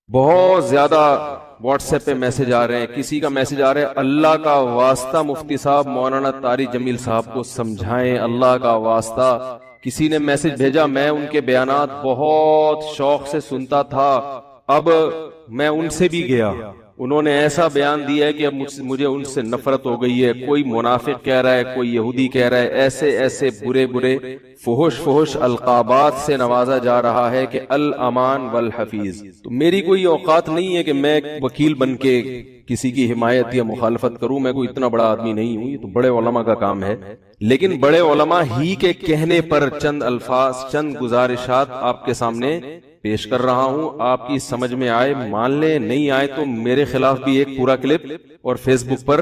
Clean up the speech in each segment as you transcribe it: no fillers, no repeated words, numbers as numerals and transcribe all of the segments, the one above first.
बहुत ज्यादा व्हाट्सएप पे मैसेज आ रहे हैं, किसी का मैसेज आ रहा है, अल्लाह का वास्ता मुफ्ती साहब मौलाना तारिक जमील साहब को समझाएं, अल्लाह का वास्ता। किसी ने मैसेज भेजा, मैं उनके बयानात बहुत शौक से सुनता था, अब मैं उनसे भी गया, उन्होंने ऐसा बयान दिया है कि अब मुझे उनसे नफरत हो गई है। कोई मुनाफिक कह रहा है, कोई यहूदी कह रहा है, ऐसे ऐसे बुरे बुरे फुहुश फुहुश अलकाबात से नवाजा जा रहा है कि अल अमान वल हफीज। तो मेरी कोई औकात नहीं है कि मैं वकील बन के किसी की हिमायत या मुखालफत करूं, मैं कोई इतना बड़ा आदमी नहीं हूं, ये तो बड़े उलमा का काम है। लेकिन बड़े उलमा ही के कहने पर चंद अल्फाज, चंद गुजारिशात आपके सामने पेश कर रहा हूं, आपकी समझ में आए मान ले, नहीं आए तो मेरे खिलाफ भी एक पूरा क्लिप और फेसबुक पर,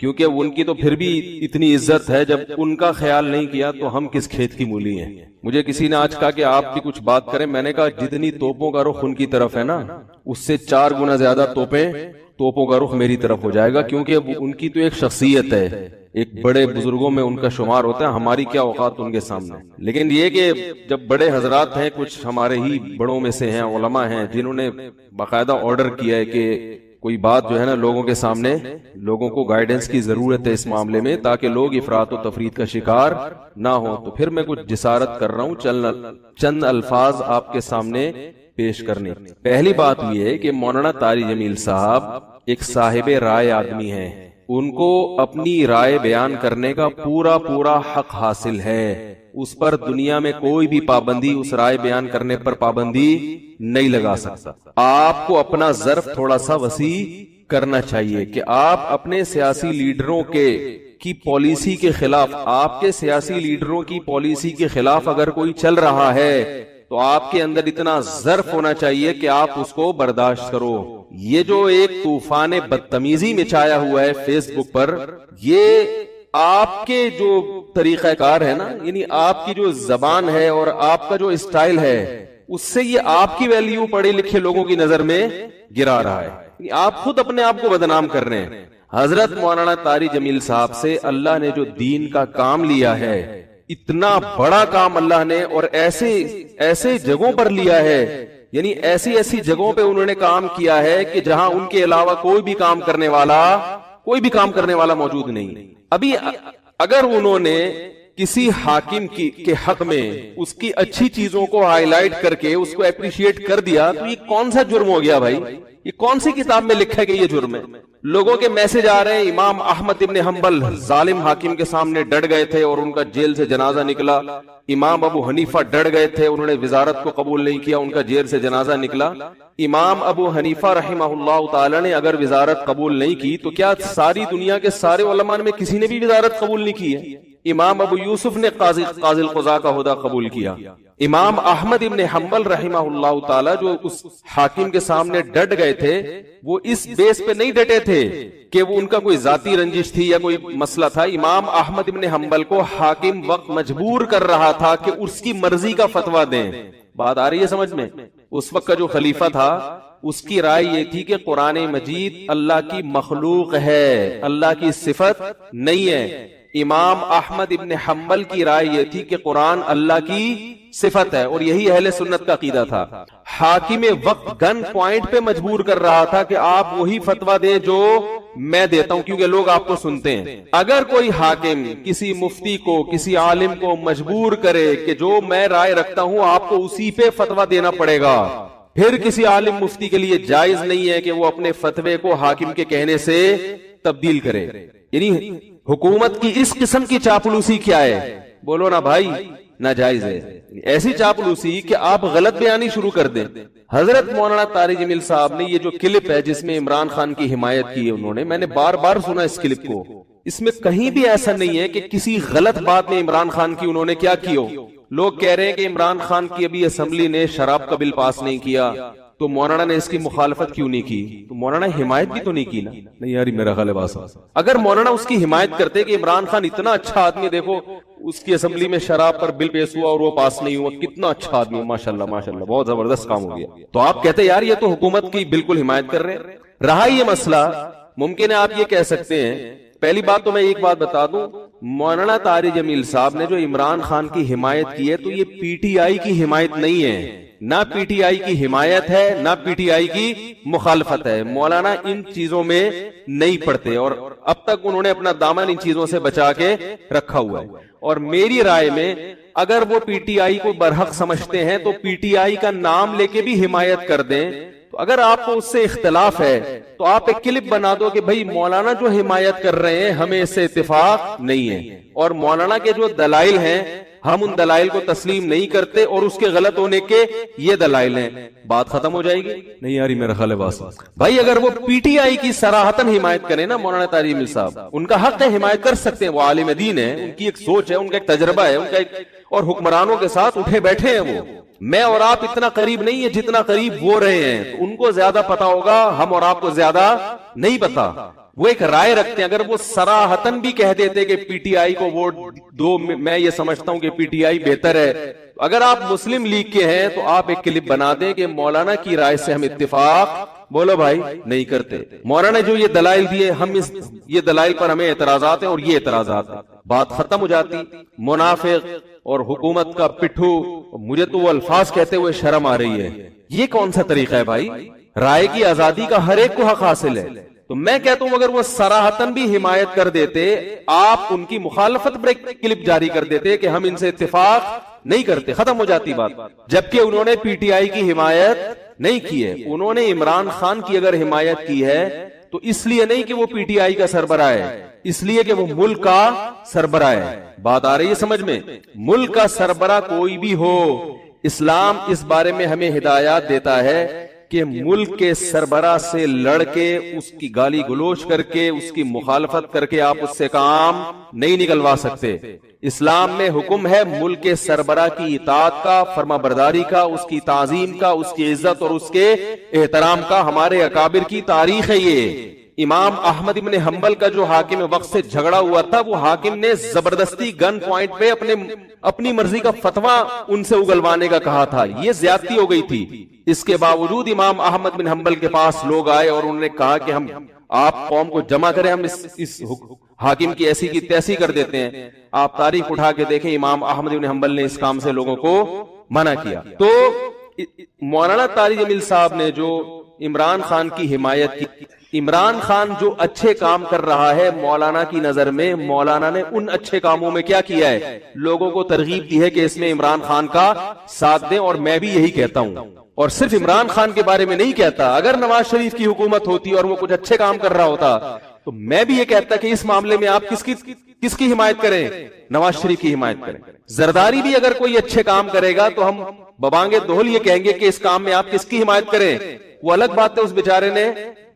क्योंकि उनकी तो फिर भी इतनी इज्जत है, जब उनका ख्याल नहीं किया तो हम किस खेत की मूली हैं। मुझे किसी ने आज कहा कि आप भी कुछ बात करें, मैंने कहा जितनी तोपों का रुख उनकी तरफ है ना, उससे 4 गुना ज्यादा तोपों का रुख मेरी तरफ हो जाएगा, क्योंकि उनकी तो एक शख्सियत है, एक बड़े बुजुर्गों में उनका शुमार होता है, हमारी क्या औकात उनके सामने। लेकिन ये कि जब बड़े हजरात हैं, कुछ हमारे ही बड़ों में से हैं, उलमा हैं, जिन्होंने बाकायदा ऑर्डर किया है कि कोई बात जो है ना लोगों के सामने, लोगों को गाइडेंस की जरूरत है इस मामले में, ताकि लोग इफरात और तफरीद का शिकार ना हो, तो फिर मैं कुछ जिसारत कर रहा हूँ, चंद अल्फाज आपके सामने पेश करने। पहली बात यह है कि मौलाना तारिक जमील साहब एक साहिब राय आदमी हैं, उनको अपनी राय बयान करने का पूरा पूरा हक हासिल है, उस पर दुनिया में कोई भी पाबंदी, उस राय बयान करने पर पाबंदी नहीं लगा सकता। आपको अपना ज़र्फ थोड़ा सा वसी करना चाहिए कि आप अपने सियासी लीडरों की पॉलिसी के खिलाफ, आपके सियासी लीडरों की पॉलिसी के खिलाफ अगर कोई चल रहा है तो आपके अंदर इतना ज़र्फ होना चाहिए कि आप उसको बर्दाश्त करो। ये जो एक तूफान बदतमीजी मचाया हुआ है फेसबुक पर, ये आपके जो तरीकाकार है ना, यानी आपकी जो जबान है और आपका जो स्टाइल है, उससे ये आपकी वैल्यू पढ़े लिखे लोगों की नजर में गिरा रहा है। आप खुद अपने आप को बदनाम कर रहे हैं। हजरत मौलाना तारिक जमील साहब से अल्लाह ने जो दीन का काम लिया है, इतना बड़ा काम अल्लाह ने, और ऐसे ऐसे जगहों पर लिया है, यानी ऐसी ऐसी जगहों पे उन्होंने काम किया है कि जहां उनके अलावा कोई भी काम करने वाला मौजूद नहीं। अभी अगर उन्होंने किसी हाकिम के हक में उसकी अच्छी चीजों को हाईलाइट करके उसको एप्रिशिएट कर दिया, तो ये कौन सा जुर्म हो गया भाई? ये कौन सी किताब में लिखा है कि ये जुर्म है? लोगों के मैसेज आ रहे हैं, इमाम अहमद इब्ने हंबल जालिम हाकिम के सामने डट गए थे और उनका जेल से जनाजा निकला। इमाम अबू हनीफा डट गए थे, उन्होंने विजारत को कबूल नहीं किया, उनका जेल से जनाजा निकला। इमाम अबू हनीफा रहिमहुल्लाह ताला ने अगर विजारत कबूल नहीं की तो क्या सारी दुनिया के सारे उलमा में किसी ने भी विजारत कबूल नहीं की है? इमाम अबू यूसुफ ने काजिल क़ज़ा का हुदा कबूल किया। इमाम अहमद इब्ने हंबल रहिमहुल्लाह ताला जो उस हाकिम के सामने डट गए थे, वो इस बेस पे नहीं डटे थे कि वो उनका कोई जाती रंजिश थी या कोई मसला था। इमाम अहमद इब्ने हंबल को हाकिम वक्त मजबूर कर रहा था कि उसकी मर्जी का फतवा दें। बात आ रही है समझ में? उस वक्त का जो खलीफा था उसकी राय ये थी कि कुरान मजीद अल्लाह की मखलूक है, अल्लाह की सिफत नहीं है। इमाम अहमद इब्ने हंबल की राय ये थी कि कुरान अल्लाह की सिफत है, और यही अहले सुन्नत का अकीदा था। हाकिम वक्त गन पॉइंट पे मजबूर कर रहा था कि आप वही फतवा दें जो मैं देता हूं, क्योंकि लोग आपको सुनते हैं। अगर कोई हाकिम किसी मुफ्ती को, किसी आलिम को मजबूर करे कि जो मैं राय रखता हूं आपको उसी पे फतवा देना पड़ेगा, फिर किसी आलिम मुफ्ती के लिए जायज नहीं है कि वो अपने फतवे को हाकिम के कहने से तब्दील करे। यानी हुकूमत की इस किस्म की चापलूसी क्या है? बोलो ना भाई, नाजायज है। ऐसी चापलूसी कि आप गलत बयानी शुरू कर दें। हजरत मौलाना तारिक जमील साहब ने ये जो क्लिप है जिसमें इमरान खान की हिमायत की है उन्होंने, मैंने बार बार सुना इस क्लिप को, इसमें कहीं भी ऐसा नहीं है कि किसी गलत बात में इमरान खान की उन्होंने क्या की हो। लोग कह रहे हैं कि इमरान खान की अभी असेंबली ने शराब का बिल पास नहीं किया, तो मौलाना ने इसकी मुखालफत क्यों नहीं की? तो मौलाना हिमायत भी तो नहीं की ना। नहीं यार, मेरा ख्याल है बात, अगर मौलाना उसकी हिमायत करते कि इमरान खान इतना अच्छा आदमी, देखो उसकी असेंबली में शराब पर बिल पेश हुआ और वो पास नहीं हुआ, कितना अच्छा आदमी, माशाल्लाह माशाल्लाह, बहुत जबरदस्त काम हो गया, तो आप कहते यार ये तो हुकूमत की बिल्कुल हिमायत कर रहे हैं। रहा ये मसला, मुमकिन है आप ये कह सकते हैं, पहली बात तो मैं एक बात बता दूं, मौलाना तारी जमील साहब ने जो इमरान खान की हिमायत की है, तो ये पीटीआई की हिमायत नहीं है, ना पीटीआई की हिमायत है, ना पीटीआई की मुखालफत है। मौलाना इन चीजों में नहीं पड़ते और अब तक उन्होंने अपना दामन इन चीजों से बचा के रखा हुआ है। और मेरी राय में अगर वो पीटीआई को बरहक समझते हैं तो पीटीआई का नाम लेके भी हिमायत कर दें। तो अगर आपको उससे इख्तिलाफ है तो आप एक क्लिप बना दो कि भाई मौलाना जो हिमायत कर रहे हैं हमें इससे इत्तेफाक नहीं है, और मौलाना के जो दलाइल हैं हम उन दलाइल को तस्लीम नहीं करते और उसके गलत होने के ये दलाइल हैं, बात खत्म हो जाएगी। नहीं यार मेरा ख्याल है बस भाई, अगर वो पीटीआई की सराहतन हिमायत करें ना मौलाना तारी जमील साहब, उनका हक है, हिमायत कर सकते हैं, वो आलिम दीन है, उनकी एक सोच है, उनका एक तजर्बा है, उनका एक, और हुक्मरानों के साथ उठे बैठे हैं वो। मैं और आप इतना करीब नहीं है जितना करीब वो रहे हैं, तो उनको ज्यादा पता होगा, हम और आपको ज्यादा नहीं पता। वो एक राय रखते हैं, अगर वो सराहतन भी कह देते कि पीटीआई को वोट दो, मैं ये समझता हूं कि पीटीआई बेहतर है, तो अगर आप मुस्लिम लीग के हैं तो आप एक क्लिप बना दें कि मौलाना की राय से हम इत्तेफाक बोलो भाई नहीं करते, मौलाना जो ये दलाइल दिए हम ये दलाइल पर हमें एतराजात हैं और ये एतराजात हैं, बात खत्म हो जाती। मुनाफिक और हुकूमत का पिट्ठू, मुझे तो वो अल्फाज कहते हुए शर्म आ रही है। ये कौन सा तरीका है भाई? राय की आजादी का हर एक को हक हासिल है। तो मैं कहता हूं अगर वो सराहतन भी हिमायत कर देते, आप उनकी मुखालफत पर एक क्लिप जारी कर देते कि हम इनसे इत्तेफाक नहीं करते, खत्म हो जाती बात। जबकि उन्होंने पीटीआई की हिमायत नहीं की है, उन्होंने इमरान खान की अगर हिमायत की है तो इसलिए नहीं कि वो पीटीआई का सरबराह है, इसलिए कि वो मुल्क का सरबराह है। बात आ रही है समझ में? मुल्क का सरबराह कोई भी हो, इस्लाम इस बारे में हमें हिदायत देता है कि मुल्क के सरबराह से लड़के, उसकी गाली गलोच करके, उसकी मुखालफत करके आप उससे काम नहीं निकलवा सकते। इस्लाम में हुक्म है मुल्क के सरबराह की इताअत का, फर्माबरदारी का, उसकी ताजीम का, उसकी इज्जत और उसके एहतराम का। हमारे अकाबिर की तारीख है ये। इमाम अहमद इब्न हंबल का जो हाकिम वक्त से झगड़ा हुआ था, वो हाकिम ने जबरदस्ती गन पॉइंट पे अपनी मर्जी का फतवा उनसे उगलवाने का कहा था, ये ज्यादती हो गई थी। इसके बावजूद इमाम अहमद बिन हंबल के पास लोग आए और उन्होंने कहा कि हम, आप कौम को जमा करें, हम इस हाकिम की ऐसी की तैसी कर देते हैं। आप तारीख उठा के देखें, इमाम अहमद बिन हंबल ने इस काम से लोगों को मना किया। तो मौलाना तारी जमील साहब ने जो इमरान खान की हिमायत की, इमरान खान जो अच्छे काम कर रहा है मौलाना की नजर में, मौलाना ने उन अच्छे कामों में क्या किया है? लोगों को तरगीब दी है कि इसमें इमरान खान का साथ दें। और मैं भी यही कहता हूं, और सिर्फ इमरान खान के बारे में नहीं कहता, अगर नवाज शरीफ की हुकूमत होती और वो कुछ अच्छे काम कर रहा होता तो मैं भी ये कहता कि इस मामले में आप किसकी हिमायत करें? नवाज शरीफ की हिमायत करें। जरदारी भी अगर कोई अच्छे काम करेगा तो हम बबांगे दोहल ये कहेंगे कि इस काम में आप किसकी हिमायत करें। वो अलग बात है, उस बेचारे ने,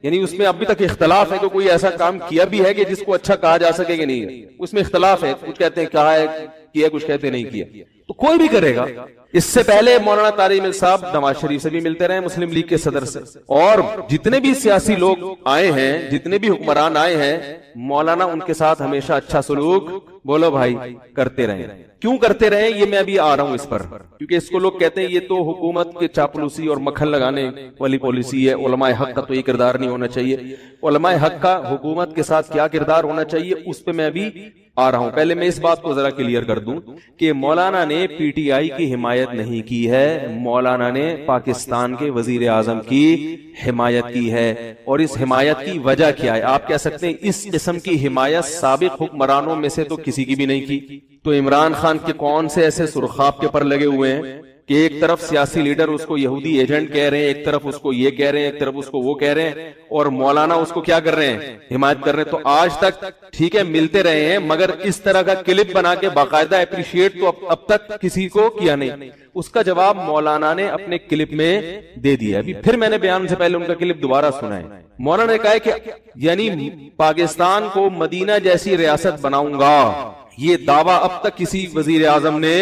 यानी उसमें अभी तक इख्तलाफ है कि कोई ऐसा काम किया भी है कि जिसको अच्छा कहा जा सके कि नहीं, उसमें इख्तलाफ है। कुछ कहते हैं कहा है किया, कुछ कहते नहीं किया, तो कोई भी करेगा। इससे पहले मौलाना तारी जमील साहब नवाज शरीफ से भी मिलते रहे, मुस्लिम लीग के सदर से, और जितने भी सियासी लोग आए हैं, जितने भी हुक्मरान आए हैं, मौलाना उनके साथ हमेशा अच्छा सलूक, बोलो भाई, करते रहे। क्यों करते रहे ये मैं अभी आ रहा हूं इस पर, क्योंकि इसको लोग कहते हैं ये तो हुकूमत के चापलूसी और मक्खन लगाने वाली पॉलिसी है। उलमाए हक का तो ये किरदार नहीं होना चाहिए। उलमाए हक का हुकूमत के साथ क्या किरदार होना चाहिए उस पर मैं अभी आ रहा हूं। पहले मैं इस बात को जरा क्लियर कर दूं कि मौलाना ने पीटीआई की हिमायत नहीं की है, मौलाना ने पाकिस्तान के वजीर आजम की हिमायत की है। और इस हिमायत की वजह क्या है? आप कह सकते हैं इस किस्म की हिमायत साबिक हुक्मरानों में से तो किसी की भी नहीं की। तो इमरान खान के कौन से ऐसे सुरखाब के पर लगे हुए हैं कि एक तरफ सियासी लीडर उसको यहूदी एजेंट कह रहे हैं, एक तरफ उसको ये कह रहे हैं, एक तरफ उसको वो कह रहे हैं, और मौलाना उसको क्या कर रहे हैं? हिमायत कर रहे हैं। तो आज तक ठीक है मिलते रहे हैं, मगर इस तरह का क्लिप बना के बाकायदा अप्रिशिएट तो अब तक किसी को किया नहीं। उसका जवाब मौलाना ने अपने क्लिप में दे दिया। अभी फिर मैंने बयान से पहले उनका क्लिप दोबारा सुना है। मौलाना ने कहा है कि यानी पाकिस्तान को मदीना जैसी रियासत बनाऊंगा, ये दावा अब तक किसी वजीर आजम ने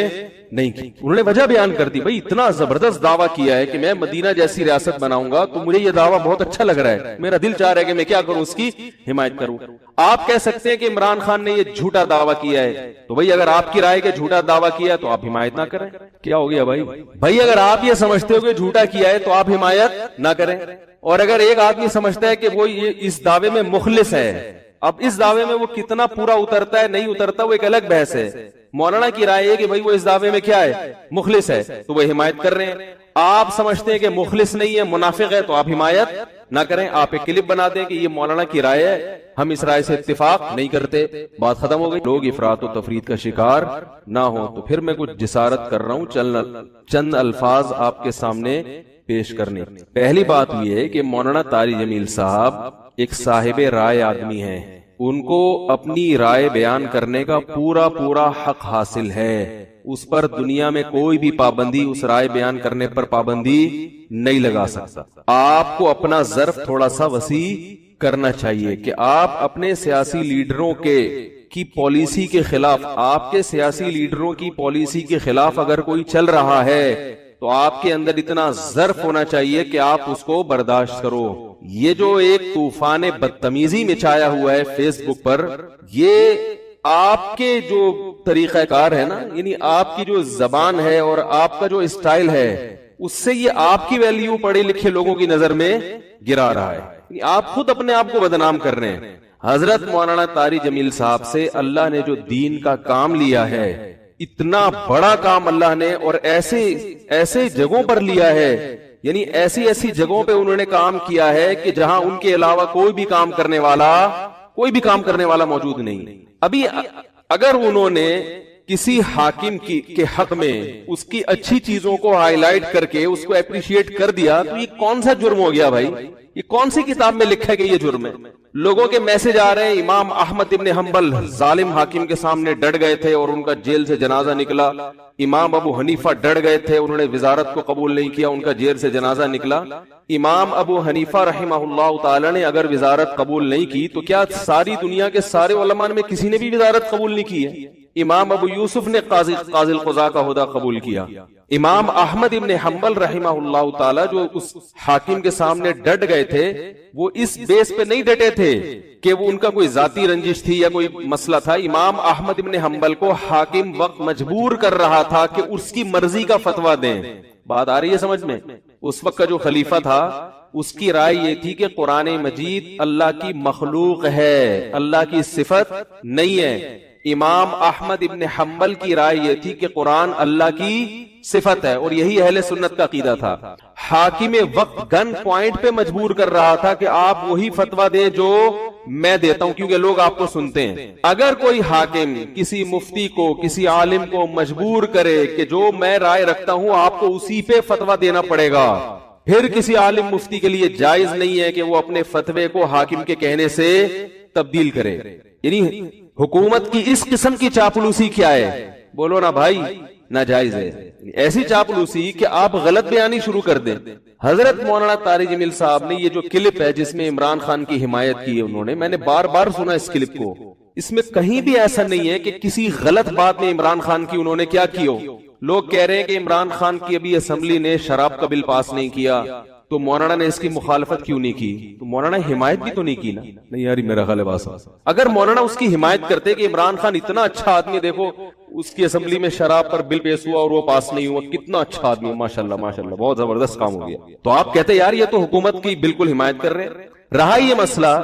नहीं की। उन्होंने वजह बयान कर दी, भाई इतना जबरदस्त दावा किया है कि मैं मदीना जैसी रियासत बनाऊंगा, तो मुझे ये दावा बहुत अच्छा लग रहा है, मेरा दिल चाह रहा है कि मैं क्या करूं, उसकी हिमायत करूं। आप कह सकते हैं कि इमरान खान ने ये झूठा दावा किया है, तो भाई अगर आपकी राय के झूठा दावा किया तो आप हिमायत ना करें। क्या हो गया भाई? भाई अगर आप ये समझते हो कि झूठा किया है तो आप हिमायत ना करें। और अगर एक आदमी समझता है कि वो ये इस दावे में मुखलिस है, अब इस दावे में वो कितना पूरा उतरता है नहीं उतरता वो एक अलग बहस है। मौलाना की राय है कि भाई वो इस दावे में क्या है, मुखलिस है, तो वो हिमायत कर रहे हैं। आप समझते हैं कि मुखलिस नहीं है, मुनाफिक है, तो आप हिमायत ना करें। आप एक क्लिप बना दें कि ये मौलाना की राय है, हम इस राय से इत्तिफाक नहीं करते, बात खत्म हो गई। लोग इफरात और तफरीद का शिकार ना हो। तो फिर मैं कुछ जिसारत कर रहा हूं, चंद अल्फाज आपके सामने पेश करने। पहली बात यह है कि मौलाना तारी जमील साहब एक साहिब राय आदमी है, उनको अपनी राय बयान करने का पूरा पूरा हक हासिल है। उस पर दुनिया में कोई भी पाबंदी, उस राय बयान करने पर पाबंदी नहीं लगा सकता। आपको अपना ज़र्फ थोड़ा सा वसी करना चाहिए कि आप अपने सियासी लीडरों की पॉलिसी के खिलाफ, आपके सियासी लीडरों की पॉलिसी के खिलाफ अगर कोई चल रहा है तो आपके अंदर इतना ज़र्फ होना चाहिए कि आप उसको बर्दाश्त करो। ये जो एक तूफान बदतमीजी मचाया हुआ है फेसबुक पर, ये आपके जो तरीकाकार है ना, यानी आपकी जो जबान है और आपका जो स्टाइल है, उससे ये आपकी वैल्यू पढ़े लिखे लोगों की नजर में गिरा रहा है। आप खुद अपने आप को बदनाम कर रहे हैं। हजरत मौलाना तारी जमील साहब से अल्लाह ने जो दीन का काम लिया है, इतना बड़ा काम अल्लाह ने, और ऐसे ऐसे जगहों पर लिया है, यानी ऐसी ऐसी जगहों पे उन्होंने काम किया है कि जहां उनके अलावा कोई भी काम करने वाला मौजूद नहीं। अभी अगर उन्होंने किसी हाकिम के हक में उसकी अच्छी चीजों को हाईलाइट करके उसको अप्रिशिएट कर दिया, तो ये कौन सा जुर्म हो गया भाई? ये कौन सी किताब में लिखा है कि ये जुर्म है? लोगों के मैसेज आ रहे हैं, इमाम अहमद इब्ने हंबल जालिम हाकिम के सामने डट गए थे और उनका जेल से जनाजा निकला। इमाम अबू हनीफा डट गए थे, उन्होंने विजारत को कबूल नहीं किया, उनका जेल से जनाजा निकला। इमाम अबू हनीफा रहिमहुल्लाह ताला ने अगर विजारत कबूल नहीं की तो क्या सारी दुनिया के सारे उलमा में किसी ने भी विजारत कबूल नहीं की है? इमाम अबू यूसुफ ने काजिल क़ुज़ा का हुदा कबूल किया। इमाम अहमद इब्ने हंबल रहिमहुल्लाह ताला जो उस हाकिम के सामने डट गए थे, वो इस बेस पे नहीं डटे थे कि वो उनका कोई जाती रंजिश थी या कोई मसला था। इमाम अहमद इब्ने हंबल को हाकिम वक्त मजबूर कर रहा था कि उसकी मर्जी का फतवा दें। बात आ रही है समझ में? उस वक्त का जो खलीफा था उसकी राय ये थी कि कुरान मजीद अल्लाह की मखलूक है, अल्लाह की सिफत नहीं है। इमाम अहमद इब्ने हंबल की राय ये थी कि कुरान अल्लाह की सिफत है, और यही अहले सुन्नत का अकीदा था। हाकिम वक्त गन पॉइंट पे मजबूर कर रहा था कि आप वही फतवा दें जो मैं देता हूं, क्योंकि लोग आपको सुनते हैं। अगर कोई हाकिम किसी मुफ्ती को, किसी आलिम को मजबूर करे कि जो मैं राय रखता हूं आपको उसी पे फतवा देना पड़ेगा, फिर किसी आलिम मुफ्ती के लिए जायज नहीं है कि वो अपने फतवे को हाकिम के कहने से तब्दील करे। यानी हुकूमत की इस किस्म की चापलूसी क्या है? बोलो ना भाई, नाजायज है। ऐसी चापलूसी कि आप गलत बयानी शुरू कर दें। हजरत मौलाना तारी जमील साहब ने ये जो क्लिप है जिसमें इमरान खान की हिमायत की है उन्होंने, मैंने बार बार सुना इस क्लिप को, इसमें कहीं भी ऐसा नहीं है कि किसी गलत बात में इमरान खान की उन्होंने क्या की हो। लोग कह रहे हैं कि इमरान खान की अभी असेंबली ने शराब का बिल पास नहीं किया, तो मौलाना ने इसकी मुखालफत क्यों नहीं की? तो मौलाना हिमायत भी तो नहीं की ना। नहीं यार, मेरा ख्याल है अगर मौलाना उसकी हिमायत करते कि इमरान खान इतना अच्छा आदमी, देखो उसकी असेंबली में शराब पर बिल पेश हुआ और वो पास नहीं हुआ, कितना अच्छा आदमी, माशाल्लाह माशाल्लाह, बहुत जबरदस्त काम हो गया, तो आप कहते यार ये तो हुकूमत की बिल्कुल हिमायत कर रहे हैं। रहा ये मसला,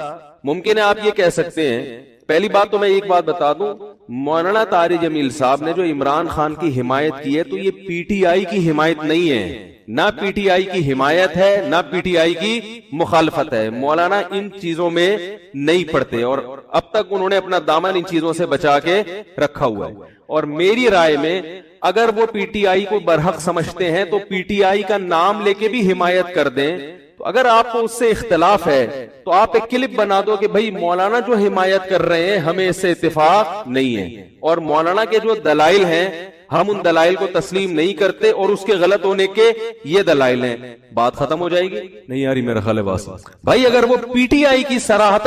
मुमकिन है आप ये कह सकते हैं। पहली बात तो मैं एक बात बता दूं, मौलाना तारी जमील साहब ने जो इमरान खान की हिमायत की है, तो ये पीटीआई की हिमायत नहीं है, ना पीटीआई की हिमायत है ना पीटीआई की मुखालफत है। मौलाना इन चीजों में नहीं पड़ते और अब तक उन्होंने अपना दामन इन चीजों से बचा के रखा हुआ है। और मेरी राय में अगर वो पीटीआई को बरहक समझते हैं तो पीटीआई का नाम लेके भी हिमायत कर दें। तो अगर आपको उससे इख्तलाफ है तो आप एक क्लिप बना दो कि भाई मौलाना जो हिमायत कर रहे हैं हमें इससे इत्तेफाक नहीं है, और मौलाना के जो दलाइल हैं हम उन दलाइल को तस्लीम नहीं करते और उसके गलत होने के ये दलाइल हैं। बात खत्म हो जाएगी। नहीं यार, मेरा ख्याल है बस भाई, अगर वो पीटीआई की सराहत